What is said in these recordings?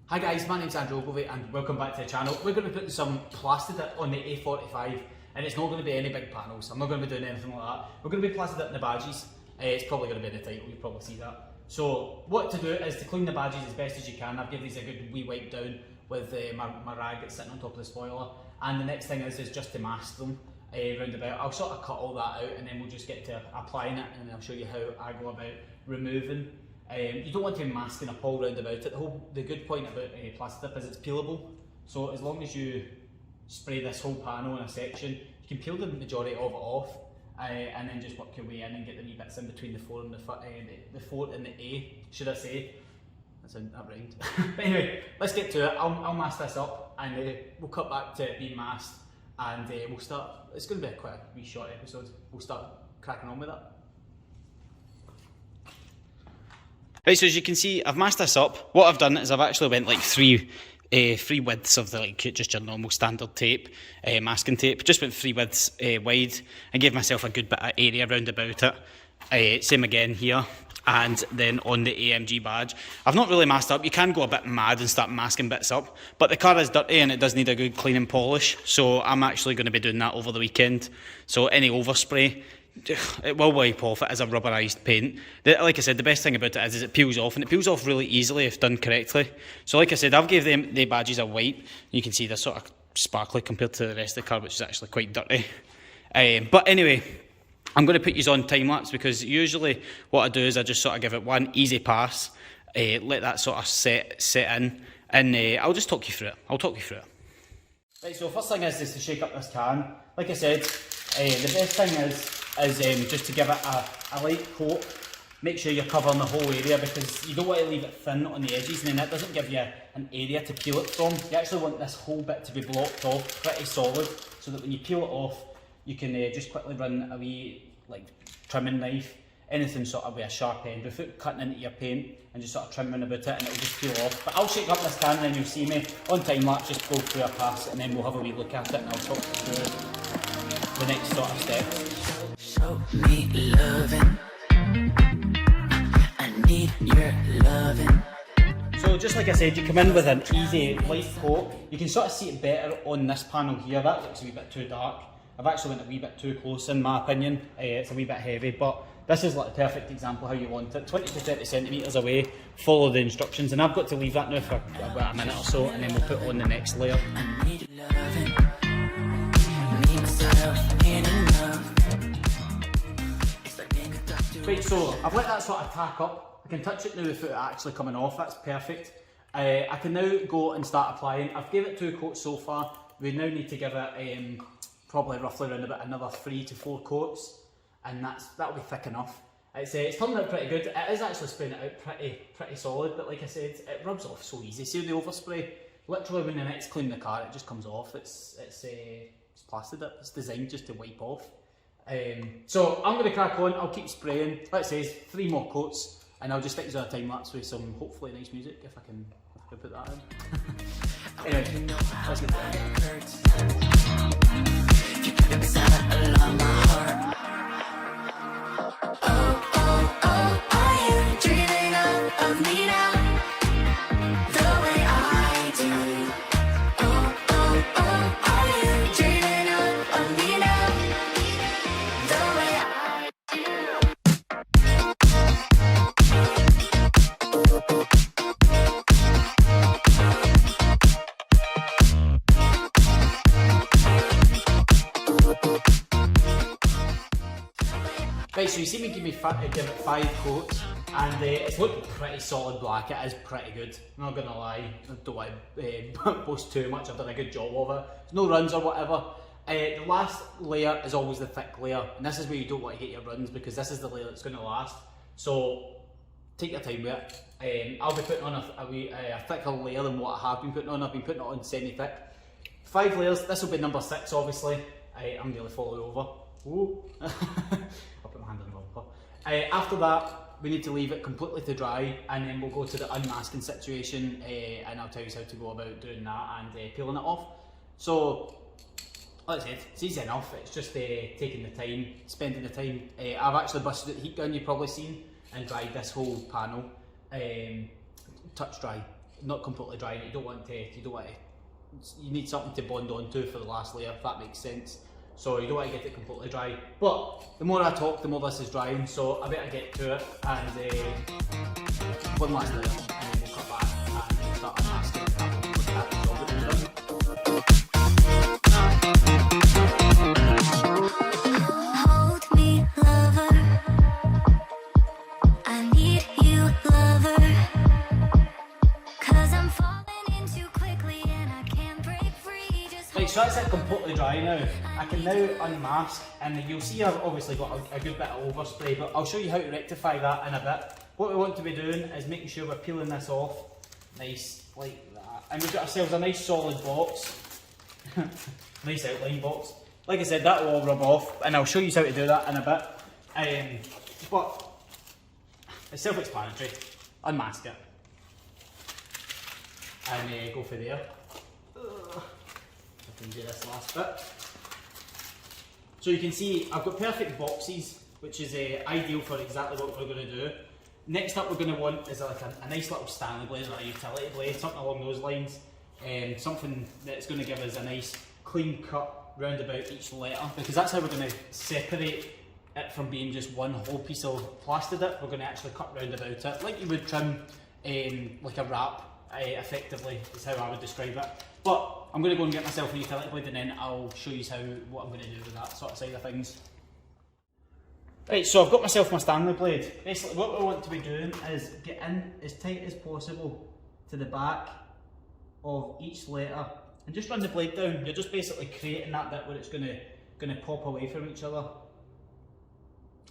Hi guys, my name's Andrew Ogilvie and welcome back to the channel. We're going to be putting some Plasti-Dip on the A45 and it's not going to be any big panels. I'm not going to be doing anything like that. We're going to be Plasti-Dipping the badges. It's probably going to be in the title, you probably see that. So what to do is to clean the badges as best as you can. I've given these a good wee wipe down with my rag that's sitting on top of the spoiler. And the next thing is just to mask them round about. I'll sort of cut all that out and then we'll just get to applying it and I'll show you how I go about removing. You don't want to be masking up all round about it. The good point about Plasti-Dip is it's peelable. So as long as you spray this whole panel in a section, you can peel the majority of it off and then just work your way in and get the wee bits in between the 4 and the 4 and the A, should I say. That rhymed. But anyway, let's get to it. I'll mask this up and we'll cut back to it being masked and we'll start. It's going to be quite a wee short episode. We'll start cracking on with it. Right, so as you can see, I've masked this up. What I've done is I've actually went like three widths of the just your normal standard tape, masking tape. Just went 3 widths wide and gave myself a good bit of area round about it. Same again here, and then on the AMG badge. I've not really masked up. You can go a bit mad and start masking bits up, but the car is dirty and it does need a good clean and polish. So I'm actually going to be doing that over the weekend. So any overspray, it will wipe off. It is a rubberised paint. Like I said, the best thing about it is it peels off, and it peels off really easily if done correctly. So like I said, I've gave them the badges a wipe. You can see they're sort of sparkly compared to the rest of the car, which is actually quite dirty. But anyway, I'm going to put you on time lapse because usually what I do is I just sort of give it one easy pass, let that sort of set in, and I'll just talk you through it. Right, so first thing is to shake up this can. Like I said, the best thing is just to give it a light coat. Make sure you're covering the whole area because you don't want to leave it thin on the edges and then that doesn't give you an area to peel it from. You actually want this whole bit to be blocked off pretty solid so that when you peel it off you can just quickly run a wee like trimming knife, anything sort of with a sharp end without cutting into your paint, and just sort of trimming about it and it'll just peel off. But I'll shake up this can and then you'll see me on time lapse just go through a pass and then we'll have a wee look at it and I'll talk you through the next sort of steps. Show me loving. I need your loving. So just like I said, you come in with an easy light coat. You can sort of see it better on this panel here. That looks a wee bit too dark. I've actually went a wee bit too close in my opinion. It's a wee bit heavy, but this is like a perfect example how you want it. 20 to 30 centimetres away, follow the instructions, and I've got to leave that now for about a minute or so, and then we'll put on the next layer. I need loving. Need myself, need enough. Right, so I've let that sort of tack up. I can touch it now without it actually coming off. That's perfect. I can now go and start applying. I've given it 2 coats so far. We now need to give it probably roughly around about another 3 to 4 coats, and that'll be thick enough. It's turned out pretty good. It is actually spraying it out pretty solid, but like I said, it rubs off so easy. See the overspray? Literally when you next clean the car, it just comes off. It's Plasti-Dip. It's designed just to wipe off. So I'm going to crack on. I'll keep spraying. Let's say 3 more coats, and I'll just stick you on a time lapse with some hopefully nice music if I can put that in. Anyway, let's get to it. Along my heart. Oh, oh, oh, are you dreaming of me now? The way I do. Oh, oh, oh, are you dreaming of me now? The way I do. Right, so you see me give it 5 coats, and it's looking pretty solid black. It is pretty good. I'm not gonna lie. I don't want to boast too much. I've done a good job of it. There's no runs or whatever. The last layer is always the thick layer, and this is where you don't want to get your runs because this is the layer that's going to last. So take your time with it. I'll be putting on a thicker layer than what I have been putting on. I've been putting it on semi-thick. 5 layers. This will be number 6, obviously. I'm nearly falling over. Ooh. I'll put my hand on the bumper. After that, we need to leave it completely to dry, and then we'll go to the unmasking situation, and I'll tell you how to go about doing that and peeling it off. So, like I said, it's easy enough. It's just taking the time, spending the time. I've actually busted the heat gun, you've probably seen, and dried this whole panel touch dry. not completely dry, and you don't want to, you need something to bond onto for the last layer, if that makes sense. So you don't want to get it completely dry. But the more I talk, the more this is drying, so I better get to it. And one last layer, and then we'll cut back and start unmasking and have a look at the job that we've done. Hold me, lover. I need you, lover. 'Cause I'm falling in too quickly and I can't break free. Just Right, so that's it completely dry now. I can now unmask, and you'll see I've obviously got a good bit of overspray, but I'll show you how to rectify that in a bit. What we want to be doing is making sure we're peeling this off nice like that. And we've got ourselves a nice solid box. Nice outline box. Like I said, that will all rub off, and I'll show you how to do that in a bit. But it's self-explanatory. Unmask it. And go for there. I can do this last bit. So you can see I've got perfect boxes, which is ideal for exactly what we're going to do. Next up we're going to want is like a nice little Stanley blade or a utility blade, something along those lines. Something that's going to give us a nice clean cut round about each letter, because that's how we're going to separate it from being just one whole piece of Plasti-Dip. We're going to actually cut round about it, like you would trim like a wrap, effectively is how I would describe it. But I'm going to go and get myself a utility blade, and then I'll show you what I'm going to do with that sort of side of things. Right, so I've got myself my Stanley blade. Basically what we want to be doing is get in as tight as possible to the back of each letter and just run the blade down. You're just basically creating that bit where it's going to pop away from each other.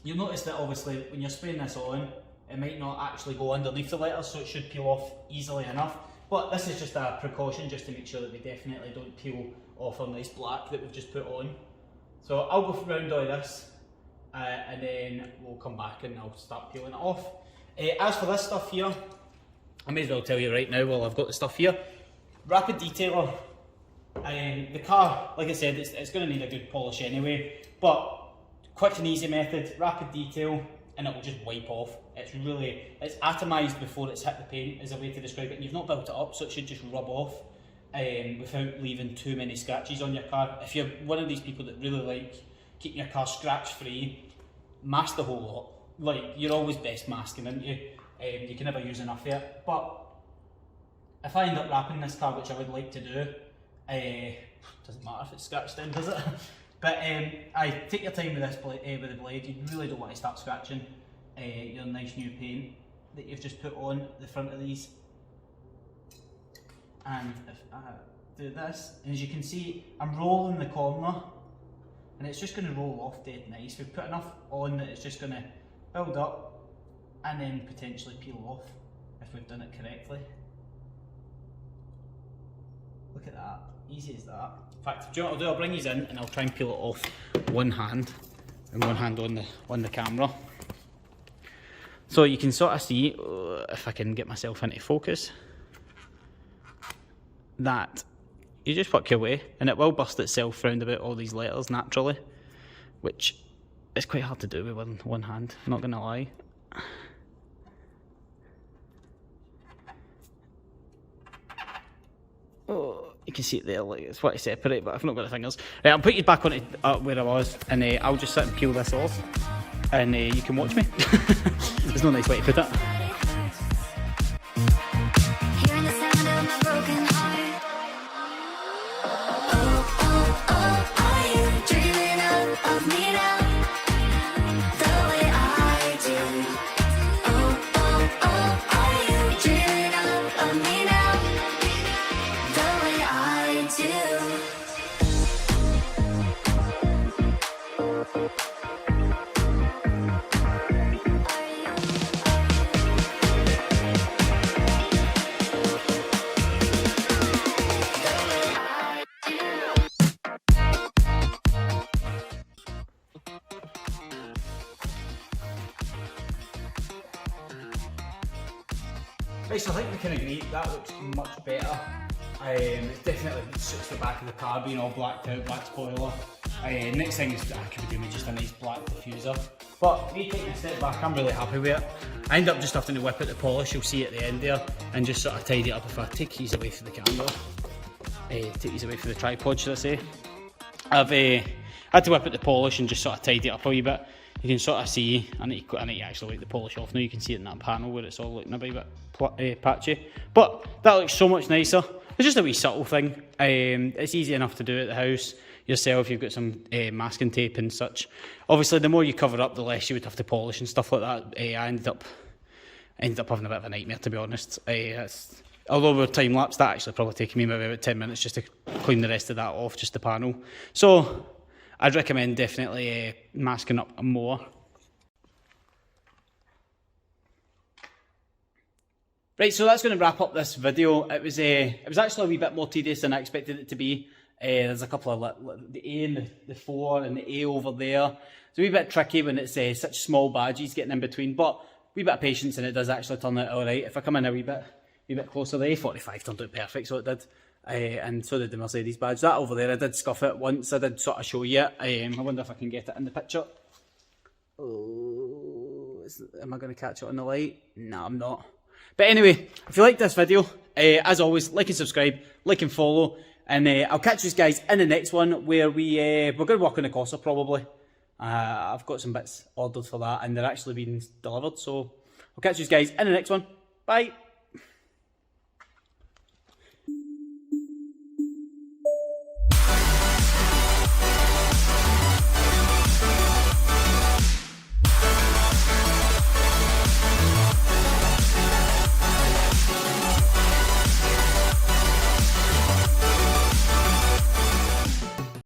You'll notice that obviously when you're spraying this on, it might not actually go underneath the letters, so it should peel off easily enough. But this is just a precaution, just to make sure that we definitely don't peel off our nice black that we've just put on. So I'll go round all this, and then we'll come back and I'll start peeling it off. As for this stuff here, I may as well tell you right now while I've got the stuff here. Rapid Detailer. The car, like I said, it's going to need a good polish anyway, but quick and easy method, rapid detail, and it will just wipe off. It's atomised before it's hit the paint, is a way to describe it, and you've not built it up, so it should just rub off without leaving too many scratches on your car. If you're one of these people that really like keeping your car scratch free, mask the whole lot. Like, you're always best masking, aren't you? You can never use enough of it. But if I end up wrapping this car, which I would like to do, doesn't matter if it's scratched in, does it? But I take your time with this with the blade. You really don't want to start scratching your nice new paint that you've just put on the front of these. And if I do this, and as you can see, I'm rolling the corner, and it's just going to roll off dead nice. We've put enough on that it's just going to build up and then potentially peel off if we've done it correctly. Look at that, easy as that. In fact, do you know what I'll do? I'll bring these in and I'll try and peel it off one hand, and one hand on the camera. So you can sort of see, if I can get myself into focus, that you just work your way and it will burst itself round about all these letters naturally, which is quite hard to do with one hand, not gonna lie. Oh, you can see it there, like it's what to separate, but I've not got the fingers. Right, I'll put you back on it where I was, and I'll just sit and peel this off, and you can watch me. There's no nice way to put it. hearing the sound of my broken heart. Oh, are you dreaming of me now? The way I do. Oh, are you dreaming of me now? The way I do. Right, so I think we can agree that looks much better. It definitely suits the back of the car being all blacked out, black spoiler. Next thing is I could be doing just a nice black diffuser. But me taking a step back, I'm really happy with it. I end up just having to whip out the polish, you'll see at the end there, and just sort of tidy it up. If I take these away from the camera, take these away from the tripod, should I say. I've had to whip out the polish and just sort of tidy it up a wee bit. You can sort of see, I need to actually wipe the polish off now. You can see it in that panel where it's all looking a wee bit patchy. But that looks so much nicer. It's just a wee subtle thing. It's easy enough to do at the house yourself. You've got some masking tape and such. Obviously, the more you cover up, the less you would have to polish and stuff like that. I ended up having a bit of a nightmare, to be honest. Although we're time lapse, that actually probably taken me maybe about 10 minutes just to clean the rest of that off, just the panel. So I'd recommend definitely masking up more. Right, so that's going to wrap up this video. It was actually a wee bit more tedious than I expected it to be. There's a couple of the A and the 4 and the A over there. It's a wee bit tricky when it's such small badges getting in between, but a wee bit of patience and it does actually turn out alright. If I come in a wee bit closer, the A45 turned out perfect, so it did. And so did the Mercedes badge. That over there, I did scuff it once. I did sort of show you it. I wonder if I can get it in the picture. Oh, am I going to catch it on the light? No, I'm not. But anyway, if you liked this video, as always, like and subscribe, like and follow. And I'll catch you guys in the next one where we're going to work on the Corsa probably. I've got some bits ordered for that and they're actually being delivered. So I'll catch you guys in the next one. Bye.